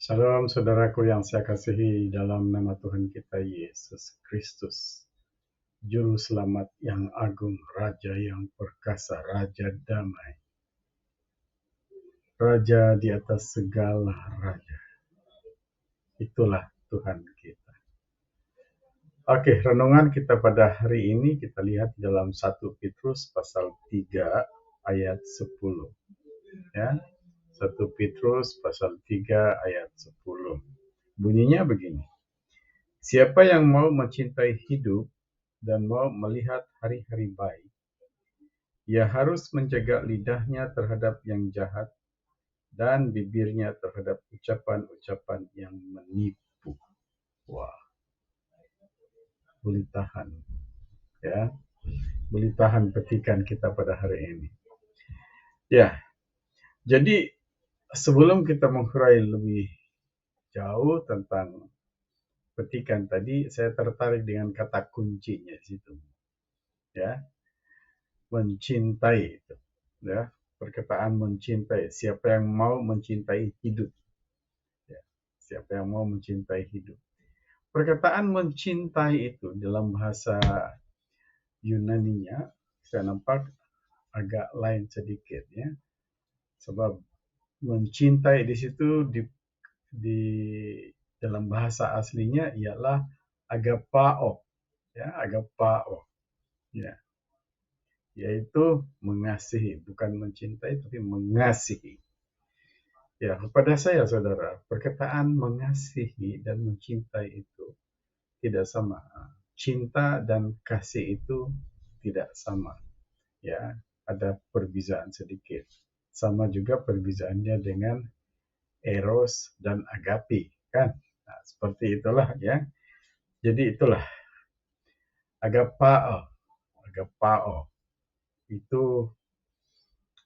Salam saudaraku yang saya kasihi dalam nama Tuhan kita Yesus Kristus. Juru selamat yang agung, Raja yang perkasa, Raja damai. Raja di atas segala raja. Itulah Tuhan kita. Oke, renungan kita pada hari ini kita lihat dalam 1 Petrus pasal 3 ayat 10. Ya. 1 Petrus pasal 3 ayat 10. Bunyinya begini. Siapa yang mau mencintai hidup dan mau melihat hari-hari baik, ia harus menjaga lidahnya terhadap yang jahat dan bibirnya terhadap ucapan-ucapan yang menipu. Wah, boleh tahan, ya, boleh tahan petikan kita pada hari ini. Ya, jadi sebelum kita menghurai lebih jauh tentang petikan tadi, saya tertarik dengan kata kuncinya di situ, ya. Mencintai itu, ya, perkataan mencintai. Siapa yang mau mencintai hidup, ya. Siapa yang mau mencintai hidup. Perkataan mencintai itu dalam bahasa Yunaninya saya nampak agak lain sedikit, ya, sebab mencintai di situ di dalam bahasa aslinya ialah agapao, ya, agapao, ya, yaitu mengasihi, bukan mencintai tapi mengasihi. Ya, kepada saya saudara, perkataan mengasihi dan mencintai itu tidak sama. Cinta dan kasih itu tidak sama. Ya, ada perbedaan sedikit. Sama juga perbedaannya dengan eros dan agape, kan? Nah, seperti itulah, ya. Jadi itulah agapao itu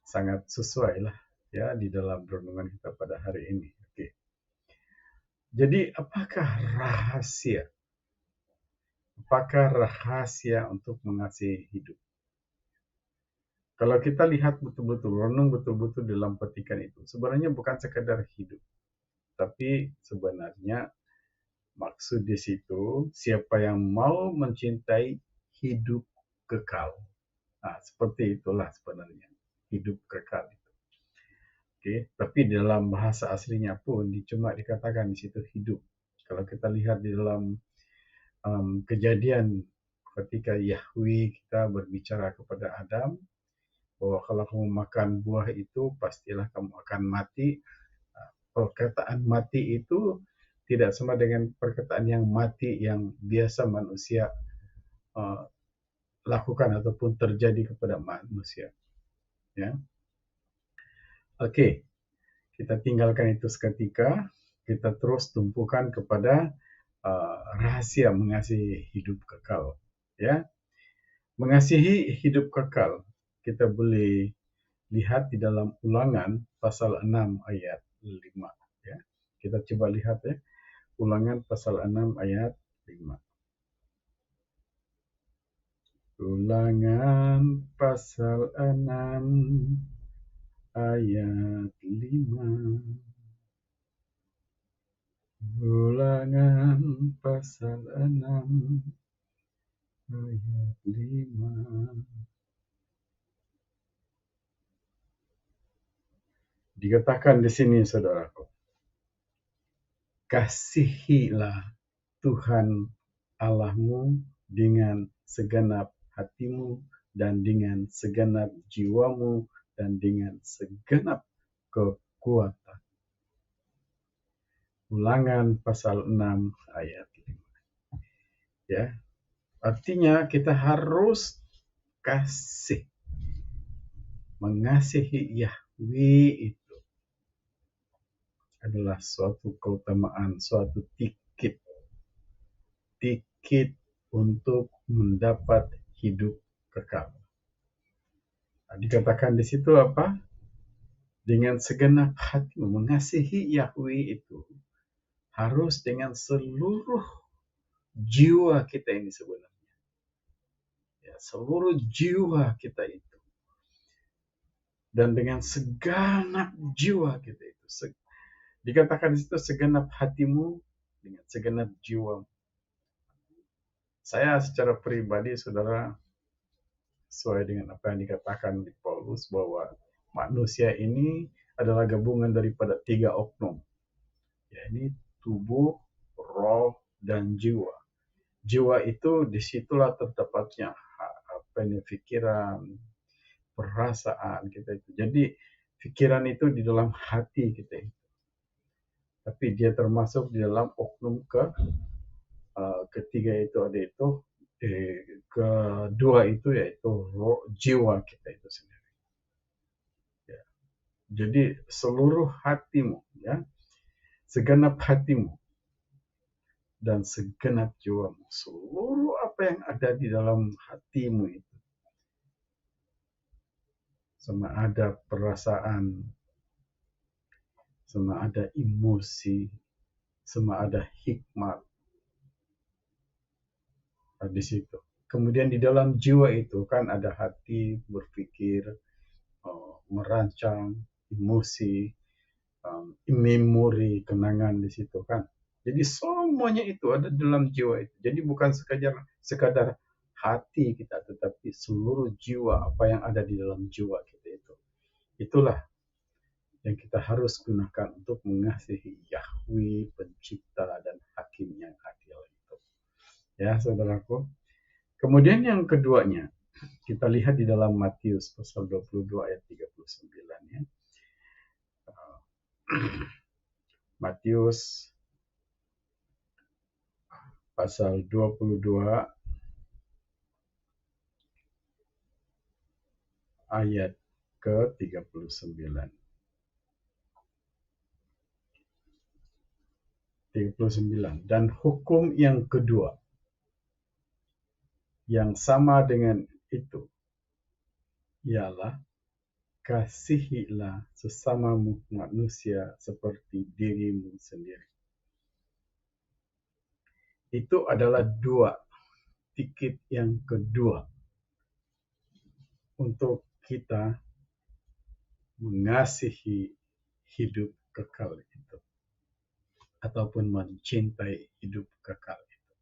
sangat sesuai lah, ya, di dalam renungan kita pada hari ini. Oke. Jadi apakah rahasia? Apakah rahasia untuk mengasihi hidup? Kalau kita lihat betul-betul, renung betul-betul dalam petikan itu, sebenarnya bukan sekadar hidup, tapi sebenarnya maksud di situ siapa yang mau mencintai hidup kekal. Nah, seperti itulah sebenarnya hidup kekal itu. Oke, tapi dalam bahasa aslinya pun cuma dikatakan di situ hidup. Kalau kita lihat di dalam kejadian ketika Yahweh kita berbicara kepada Adam bahwa kalau kamu makan buah itu pastilah kamu akan mati. Perkataan mati itu tidak sama dengan perkataan yang mati yang biasa manusia lakukan ataupun terjadi kepada manusia. Ya. Oke, kita tinggalkan itu seketika. Kita terus tumpukan kepada rahasia mengasihi hidup kekal. Ya, mengasihi hidup kekal kita boleh lihat di dalam Ulangan pasal 6 ayat 5. Ya. Kita coba lihat, ya, Ulangan pasal 6 ayat 5. Ulangan pasal 6 ayat 5. Ulangan pasal 6 ayat 5. Dikatakan di sini, saudaraku, kasihilah Tuhan Allahmu dengan segenap hatimu dan dengan segenap jiwamu dan dengan segenap kekuatan. Ulangan pasal 6 ayat 5. Ya, artinya kita harus kasih, mengasihi Yahweh itu adalah suatu keutamaan, suatu tiket untuk mendapat hidup kekal. Nah, dikatakan di situ apa? Dengan segenap hati, mengasihi Yahweh itu harus dengan seluruh jiwa kita ini sebenarnya. Ya, seluruh jiwa kita itu. Dan dengan segenap jiwa kita itu. Dikatakan di situ segenap hatimu dengan segenap jiwa. Saya secara pribadi, saudara, sesuai dengan apa yang dikatakan di Paulus bahwa manusia ini adalah gabungan daripada 3 oknum, yakni tubuh, roh, dan jiwa. Jiwa itu disitulah terdapatnya apa ini, pikiran, perasaan kita itu. Jadi pikiran itu di dalam hati kita itu. Tapi dia termasuk di dalam oknum ketiga itu, ada itu kedua itu yaitu roh, jiwa kita itu sendiri. Ya. Jadi seluruh hatimu, ya, segenap hatimu dan segenap jiwamu, seluruh apa yang ada di dalam hatimu itu, sama ada perasaan, sama ada emosi, sama ada hikmat di situ. Kemudian di dalam jiwa itu kan ada hati, berpikir, merancang, emosi, memori, kenangan di situ kan. Jadi semuanya itu ada dalam jiwa itu. Jadi bukan sekadar hati kita, tetapi seluruh jiwa, apa yang ada di dalam jiwa kita itu. Itulah yang kita harus gunakan untuk mengasihi Yahweh, pencipta dan hakim yang adil itu. Ya, saudaraku. Kemudian yang keduanya, kita lihat di dalam Matius pasal 22 ayat 39 ya. Matius pasal 22 ayat ke-39. 39. Dan hukum yang kedua yang sama dengan itu ialah kasihilah sesamamu manusia seperti dirimu sendiri. Itu adalah dua titik yang kedua untuk kita mengasihi hidup kekal itu, ataupun mencintai hidup kekal itu.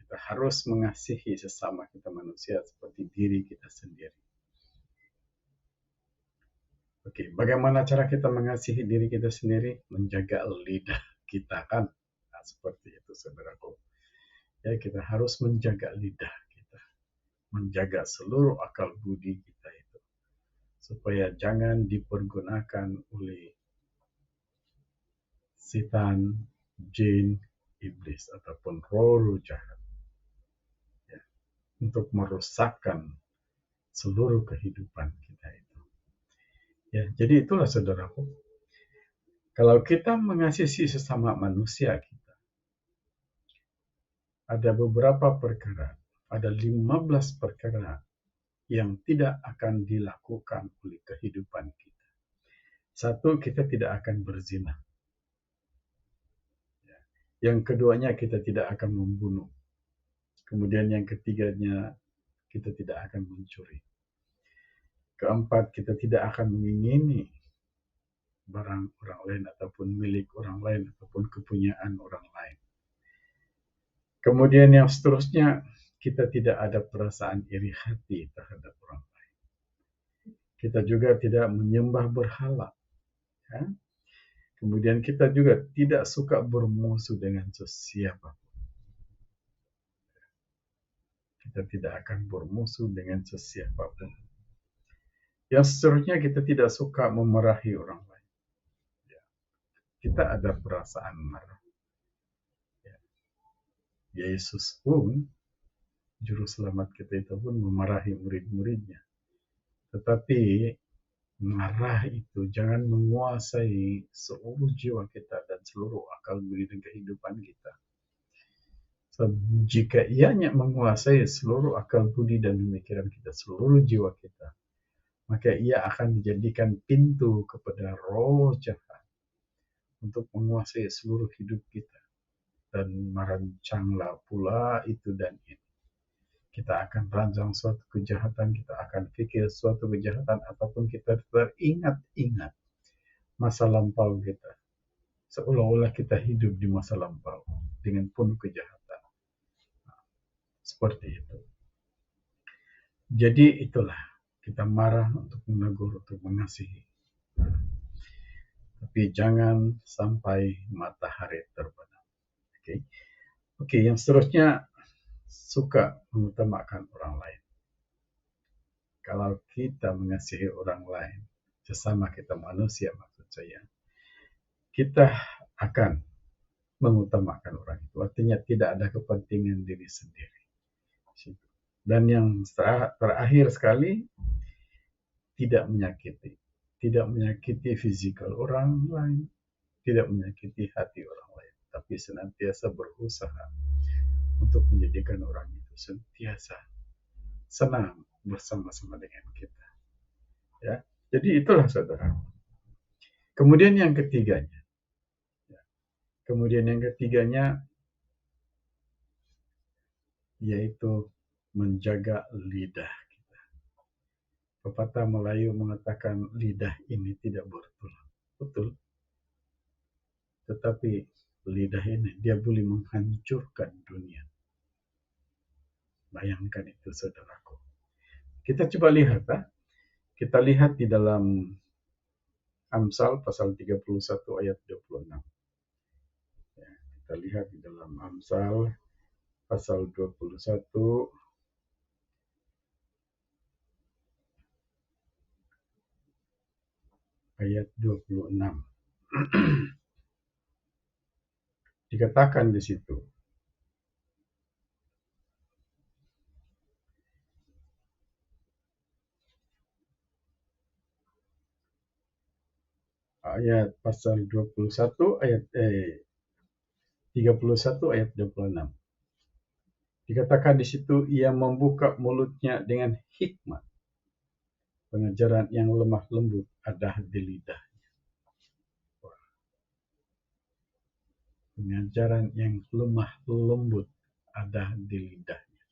Kita harus mengasihi sesama kita manusia seperti diri kita sendiri. Oke, bagaimana cara kita mengasihi diri kita sendiri? Menjaga lidah kita kan. Nah, seperti itu saudaraku. Ya, kita harus menjaga lidah kita. Menjaga seluruh akal budi kita itu. Supaya jangan dipergunakan oleh setan, jin, iblis, ataupun roh jahat. Ya, untuk merusakkan seluruh kehidupan kita itu. Ya, jadi itulah saudaraku. Kalau kita mengasihi sesama manusia kita, ada beberapa perkara, ada 15 perkara yang tidak akan dilakukan oleh kehidupan kita. Satu, kita tidak akan berzina. Yang keduanya, kita tidak akan membunuh. Kemudian yang ketiganya, kita tidak akan mencuri. Keempat, kita tidak akan mengingini barang orang lain ataupun milik orang lain ataupun kepunyaan orang lain. Kemudian yang seterusnya, kita tidak ada perasaan iri hati terhadap orang lain. Kita juga tidak menyembah berhala. Ya. Kemudian kita juga tidak suka bermusuh dengan sesiapa. Kita tidak akan bermusuh dengan sesiapa pun. Yang seterusnya, kita tidak suka memarahi orang lain. Ya. Kita ada perasaan marah. Ya. Yesus pun, juru selamat kita itu pun memarahi murid-muridnya. Tetapi marah itu jangan menguasai seluruh jiwa kita dan seluruh akal budi dan kehidupan kita. So, jika ianya menguasai seluruh akal budi dan pemikiran kita, seluruh jiwa kita, maka ia akan dijadikan pintu kepada roh jahat untuk menguasai seluruh hidup kita. Dan merancanglah pula itu dan ini. Kita akan rancang suatu kejahatan, kita akan pikir suatu kejahatan, ataupun kita teringat-ingat masa lampau kita. Seolah-olah kita hidup di masa lampau dengan penuh kejahatan. Seperti itu. Jadi itulah, kita marah untuk menegur, untuk mengasihi. Tapi jangan sampai matahari terbenam. Oke, yang seterusnya, suka mengutamakan orang lain. Kalau kita mengasihi orang lain, sesama kita manusia maksud saya, kita akan mengutamakan orang itu. Artinya tidak ada kepentingan diri sendiri. Dan yang terakhir sekali, tidak menyakiti. Tidak menyakiti fisikal orang lain, tidak menyakiti hati orang lain, tapi senantiasa berusaha untuk menjadikan orang itu senantiasa senang bersama-sama dengan kita. Ya, jadi itulah saudara. Kemudian yang ketiganya, yaitu menjaga lidah kita. Pepatah Melayu mengatakan lidah ini tidak bertulang. Betul. Tetapi lidah ini dia boleh menghancurkan dunia. Bayangkan itu saudaraku. Kita coba lihat, kita lihat di dalam Amsal pasal 31 ayat 26. Ya, kita lihat di dalam Amsal pasal 21 ayat 26. Dikatakan di situ, ayat pasal 21 ayat 31 ayat 26. Dikatakan di situ, ia membuka mulutnya dengan hikmat. Pengajaran yang lemah lembut ada di lidah. Pengajaran yang lemah lembut ada di lidahnya.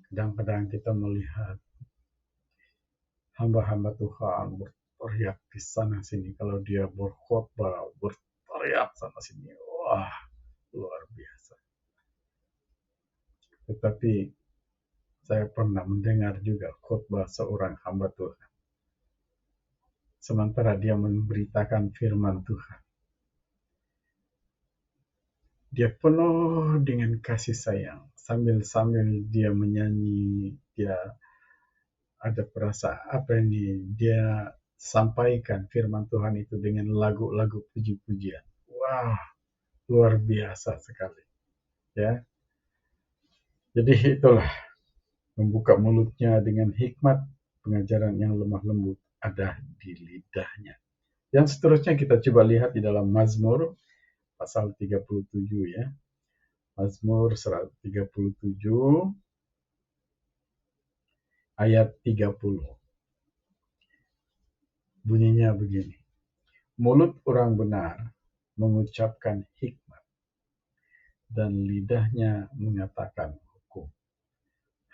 Kadang-kadang kita melihat hamba-hamba Tuhan berteriak di sana sini. Kalau dia berkhotbah, berteriak sana sini. Wah, luar biasa. Tetapi saya pernah mendengar juga khotbah seorang hamba Tuhan. Sementara dia memberitakan firman Tuhan, dia penuh dengan kasih sayang. Sambil-sambil dia menyanyi, dia ada perasaan dia sampaikan firman Tuhan itu dengan lagu-lagu puji-pujian. Wah, luar biasa sekali. Ya. Jadi itulah, membuka mulutnya dengan hikmat, pengajaran yang lemah lembut ada di lidahnya. Yang seterusnya kita coba lihat di dalam Mazmur pasal 37 ya. Mazmur 137 ayat 30. Bunyinya begini. Mulut orang benar mengucapkan hikmat dan lidahnya mengatakan hukum.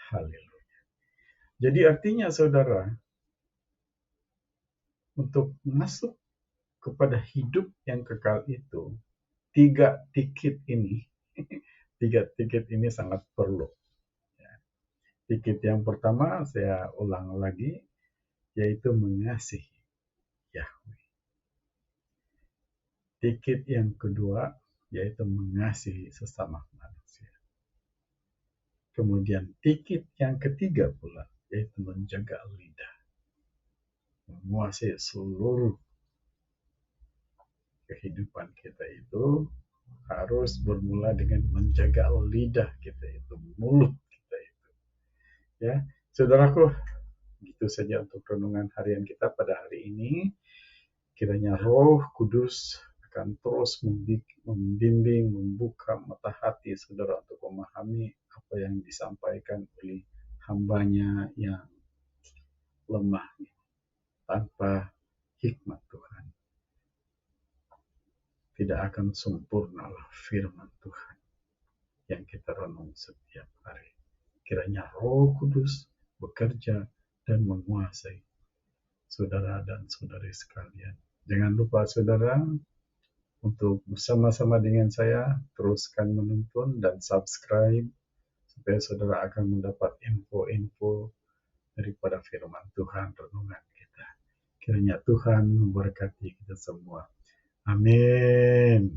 Haleluya. Jadi artinya saudara, untuk masuk kepada hidup yang kekal itu, tiga tiket ini sangat perlu. Tiket yang pertama saya ulang lagi, yaitu mengasihi Yahweh. Tiket yang kedua yaitu mengasihi sesama manusia. Kemudian tiket yang ketiga pula yaitu menjaga lidah. Menguasai seluruh kehidupan kita itu harus bermula dengan menjaga lidah kita itu, mulut kita itu. Ya, saudaraku, itu saja untuk renungan harian kita pada hari ini. Kiranya Roh Kudus akan terus membimbing, membuka mata hati saudara untuk memahami apa yang disampaikan oleh hambanya yang lemah tanpa hikmat Tuhan. Tidak akan sempurnalah firman Tuhan yang kita renung setiap hari. Kiranya Roh Kudus bekerja dan menguasai saudara dan saudari sekalian Jangan lupa saudara untuk bersama-sama dengan saya teruskan menonton dan subscribe supaya saudara akan mendapat info-info daripada firman Tuhan renungan kita. Kiranya Tuhan memberkati kita semua. Amin.